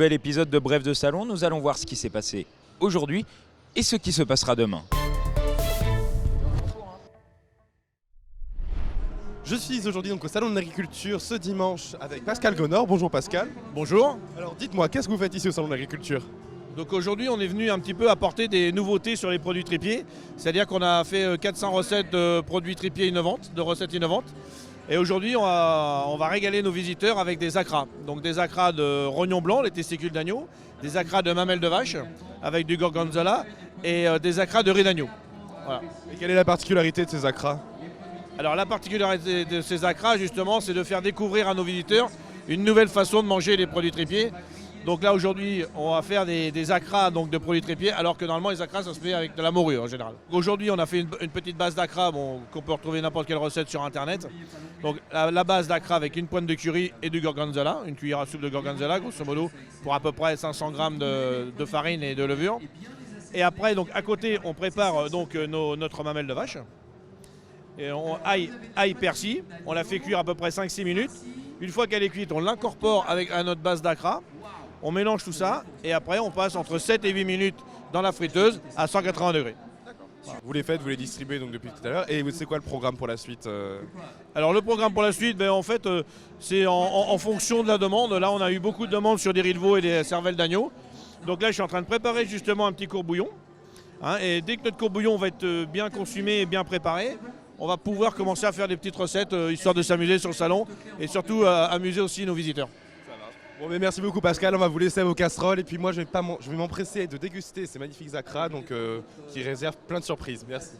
nouvel épisode de Bref de Salon. Nous allons voir ce qui s'est passé aujourd'hui et ce qui se passera demain. Je suis aujourd'hui donc au Salon de l'Agriculture ce dimanche avec Pascal Gonor. Bonjour Pascal. Bonjour. Alors dites-moi, qu'est-ce que vous faites ici au Salon de l'Agriculture? Donc aujourd'hui on est venu un petit peu apporter des nouveautés sur les produits tripiers. C'est-à-dire qu'on a fait 400 recettes de produits tripiers innovantes, de recettes innovantes. Et aujourd'hui on va régaler nos visiteurs avec des acras. Donc des acras de rognon blanc, les testicules d'agneau, des acras de mamelles de vache avec du gorgonzola et des acras de riz d'agneau. Voilà. Et quelle est la particularité de ces acras? Alors la particularité de ces acras justement c'est de faire découvrir à nos visiteurs une nouvelle façon de manger les produits tripiers. Donc là aujourd'hui on va faire des acras donc, de produits tripiers alors que normalement les acras ça se fait avec de la morue en général. Aujourd'hui on a fait une petite base d'acras qu'on peut retrouver n'importe quelle recette sur internet. Donc la base d'acras avec une pointe de curry et du gorgonzola, une cuillère à soupe de gorgonzola grosso modo pour à peu près 500 g de farine et de levure. Et après donc à côté on prépare donc notre mamelle de vache. Et ail persil, on la fait cuire à peu près 5-6 minutes. Une fois qu'elle est cuite, on l'incorpore à notre base d'acra. On mélange tout ça et après on passe entre 7 et 8 minutes dans la friteuse à 180 degrés. Vous les faites, vous les distribuez donc depuis tout à l'heure. Et c'est quoi le programme pour la suite? Alors le programme pour la suite, en fait, c'est en fonction de la demande. Là on a eu beaucoup de demandes sur des riz de veau et des cervelles d'agneau. Donc là je suis en train de préparer justement un petit courbouillon. Et dès que notre courbouillon va être bien consumé et bien préparé, on va pouvoir commencer à faire des petites recettes, histoire de s'amuser sur le salon et surtout amuser aussi nos visiteurs. Bon, mais merci beaucoup Pascal, on va vous laisser à vos casseroles. Et puis moi je vais m'empresser de déguster ces magnifiques acras qui réservent plein de surprises. Merci.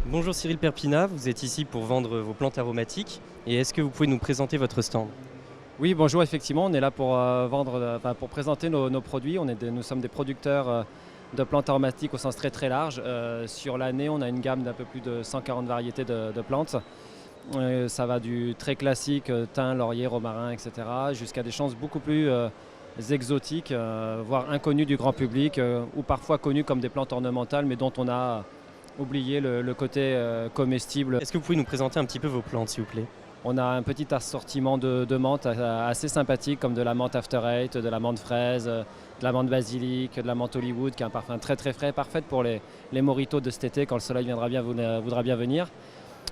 Bonjour Cyril Perpina, vous êtes ici pour vendre vos plantes aromatiques. Et est-ce que vous pouvez nous présenter votre stand ? Oui, bonjour, effectivement, on est là pour pour présenter nos produits. Nous sommes des producteurs de plantes aromatiques au sens très très large. Sur l'année, on a une gamme d'un peu plus de 140 variétés de plantes. Ça va du très classique, thym, laurier, romarin, etc., jusqu'à des choses beaucoup plus exotiques, voire inconnues du grand public, ou parfois connues comme des plantes ornementales, mais dont on a oublié le côté comestible. Est-ce que vous pouvez nous présenter un petit peu vos plantes, s'il vous plaît ? On a un petit assortiment de menthes assez sympathique, comme de la menthe After Eight, de la menthe fraise, de la menthe basilic, de la menthe Hollywood, qui est un parfum très très frais, parfaite pour les mojitos de cet été quand le soleil voudra bien venir.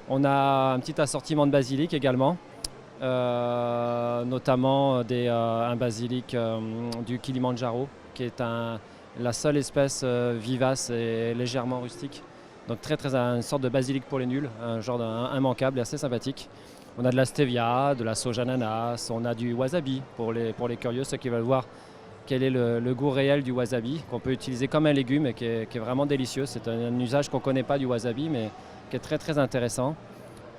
On a un petit assortiment de basilic également, notamment un basilic du Kilimandjaro, qui est la seule espèce vivace et légèrement rustique. Donc une sorte de basilic pour les nuls, un genre immanquable et assez sympathique. On a de la stevia, de la soja ananas, on a du wasabi pour les curieux, ceux qui veulent voir quel est le goût réel du wasabi, qu'on peut utiliser comme un légume et qui est vraiment délicieux. C'est un usage qu'on ne connaît pas du wasabi, mais qui est très très intéressant.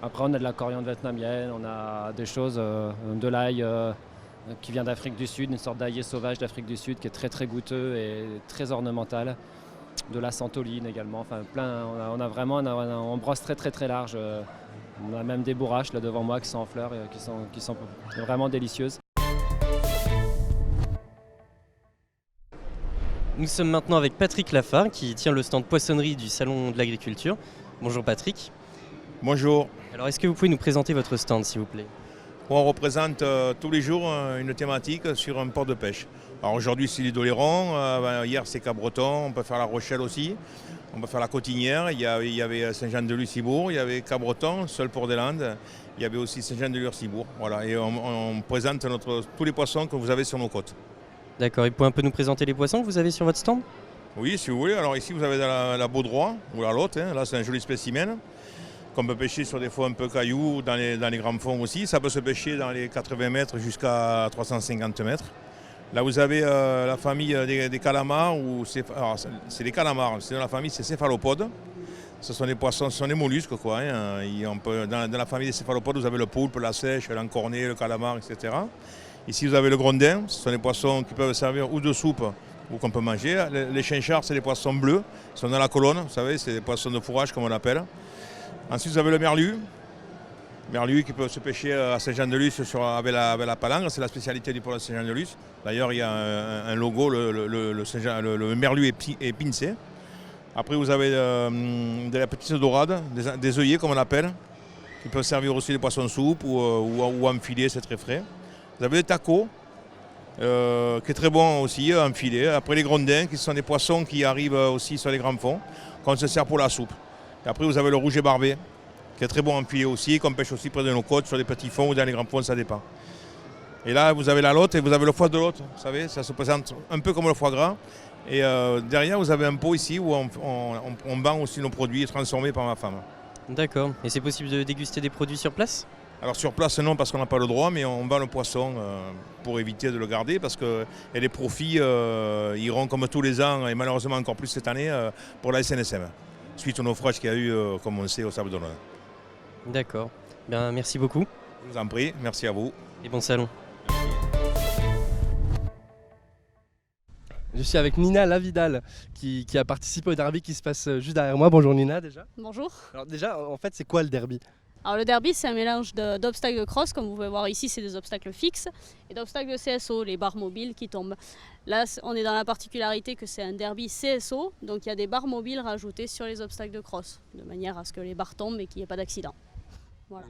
Après, on a de la coriandre vietnamienne, on a des choses, de l'ail qui vient d'Afrique du Sud, une sorte d'ail sauvage d'Afrique du Sud qui est très très goûteux et très ornemental. De la santoline également, enfin plein, on brosse très très très large. On a même des bourraches là devant moi qui sont en fleurs et qui sont vraiment délicieuses. Nous sommes maintenant avec Patrick Lafare qui tient le stand poissonnerie du Salon de l'Agriculture. Bonjour Patrick. Bonjour. Alors est-ce que vous pouvez nous présenter votre stand s'il vous plaît ? On représente tous les jours une thématique sur un port de pêche. Alors aujourd'hui c'est l'île d'Oléron, hier c'est Cabreton, on peut faire la Rochelle aussi, on peut faire la Cotinière, il y avait Saint-Jean-de-Luz-Cibourg, il y avait Cabreton, seul port des Landes, il y avait aussi Saint-Jean-de-Luz-Cibourg. Voilà, et on présente tous les poissons que vous avez sur nos côtes. D'accord, et vous pouvez un peu nous présenter les poissons que vous avez sur votre stand ? Oui, si vous voulez. Alors ici vous avez la baudroie ou la lotte, là c'est un joli spécimen qu'on peut pêcher sur des fonds un peu cailloux, dans les grands fonds aussi. Ça peut se pêcher dans les 80 mètres jusqu'à 350 mètres. Là vous avez la famille des calamars, c'est des calamars, c'est dans la famille c'est céphalopodes. Ce sont des poissons, ce sont des mollusques quoi. Dans la famille des céphalopodes vous avez le poulpe, la sèche, l'encorné, le calamar, etc. Ici vous avez le grondin, ce sont des poissons qui peuvent servir ou de soupe ou qu'on peut manger. Les chinchards c'est des poissons bleus, ils sont dans la colonne, vous savez, c'est des poissons de fourrage comme on l'appelle. Ensuite vous avez le merlu qui peut se pêcher à Saint-Jean-de-Luz avec la palangre, c'est la spécialité du port de Saint-Jean-de-Luz. D'ailleurs il y a un logo, le merlu est pincé. Après vous avez de la petite dorade, des œillets comme on l'appelle, qui peuvent servir aussi des poissons soupe ou en filet, c'est très frais. Vous avez le taco, qui est très bon aussi, en filet. Après les grondins, qui sont des poissons qui arrivent aussi sur les grands fonds, qu'on se sert pour la soupe. Et après vous avez le rouge et barbé, qui est très bon en filet aussi, qu'on pêche aussi près de nos côtes, sur les petits fonds ou dans les grands fonds, ça dépend. Et là vous avez la lotte et vous avez le foie de lotte, vous savez, ça se présente un peu comme le foie gras. Et derrière vous avez un pot ici où on vend aussi nos produits transformés par ma femme. D'accord. Et c'est possible de déguster des produits sur place? Alors sur place non parce qu'on n'a pas le droit, mais on vend le poisson pour éviter de le garder parce que les profits iront comme tous les ans et malheureusement encore plus cette année pour la SNSM, suite au naufrage qu'il y a eu, comme on sait, au Sable d'Olonne. D'accord. Bien, merci beaucoup Je vous en prie, merci à vous. et bon salon. Je suis avec Nina Lavidal qui a participé au derby qui se passe juste derrière moi. Bonjour Nina déjà. Bonjour. Alors déjà en fait c'est quoi le derby? Alors le derby c'est un mélange d'obstacles de cross, comme vous pouvez voir ici c'est des obstacles fixes, et d'obstacles de CSO, les barres mobiles qui tombent. Là on est dans la particularité que c'est un derby CSO, donc il y a des barres mobiles rajoutées sur les obstacles de cross, de manière à ce que les barres tombent et qu'il n'y ait pas d'accident. Voilà.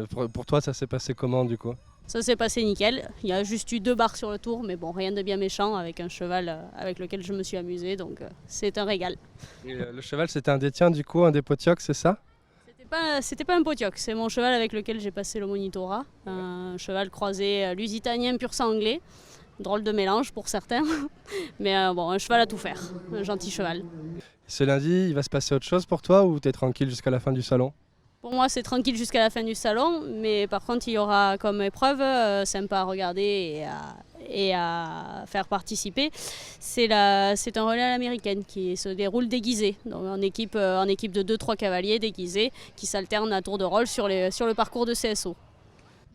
Et pour toi ça s'est passé comment du coup? Ça s'est passé nickel, il y a juste eu 2 barres sur le tour, mais bon rien de bien méchant, avec un cheval avec lequel je me suis amusée, donc c'est un régal. Et, le cheval c'était un des tiens du coup, un des Potioc, c'est ça? C'était pas un Potioc, c'est mon cheval avec lequel j'ai passé le monitorat. Un cheval croisé lusitanien pur sang anglais. Drôle de mélange pour certains. Mais bon, un cheval à tout faire. Un gentil cheval. Ce lundi, il va se passer autre chose pour toi ou t'es tranquille jusqu'à la fin du salon? Pour moi, c'est tranquille jusqu'à la fin du salon. Mais par contre, il y aura comme épreuve sympa à regarder et à faire participer. C'est un relais à l'américaine qui se déroule déguisé. Donc en équipe de 2-3 cavaliers déguisés qui s'alternent à tour de rôle sur le parcours de CSO.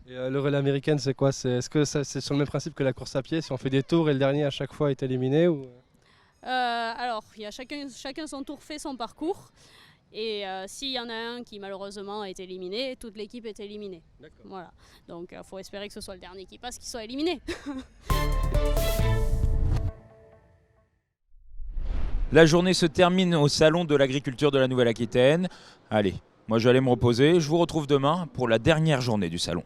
Et le relais américain c'est quoi? Est-ce que c'est sur le même principe que la course à pied? Si on fait des tours et le dernier à chaque fois est éliminé ou... Alors, il y a chacun son tour fait son parcours. Et s'il y en a un qui malheureusement est éliminé, toute l'équipe est éliminée. Voilà. Donc il faut espérer que ce soit le dernier qui passe qui soit éliminé. La journée se termine au salon de l'agriculture de la Nouvelle-Aquitaine. Allez, moi je vais aller me reposer. Je vous retrouve demain pour la dernière journée du salon.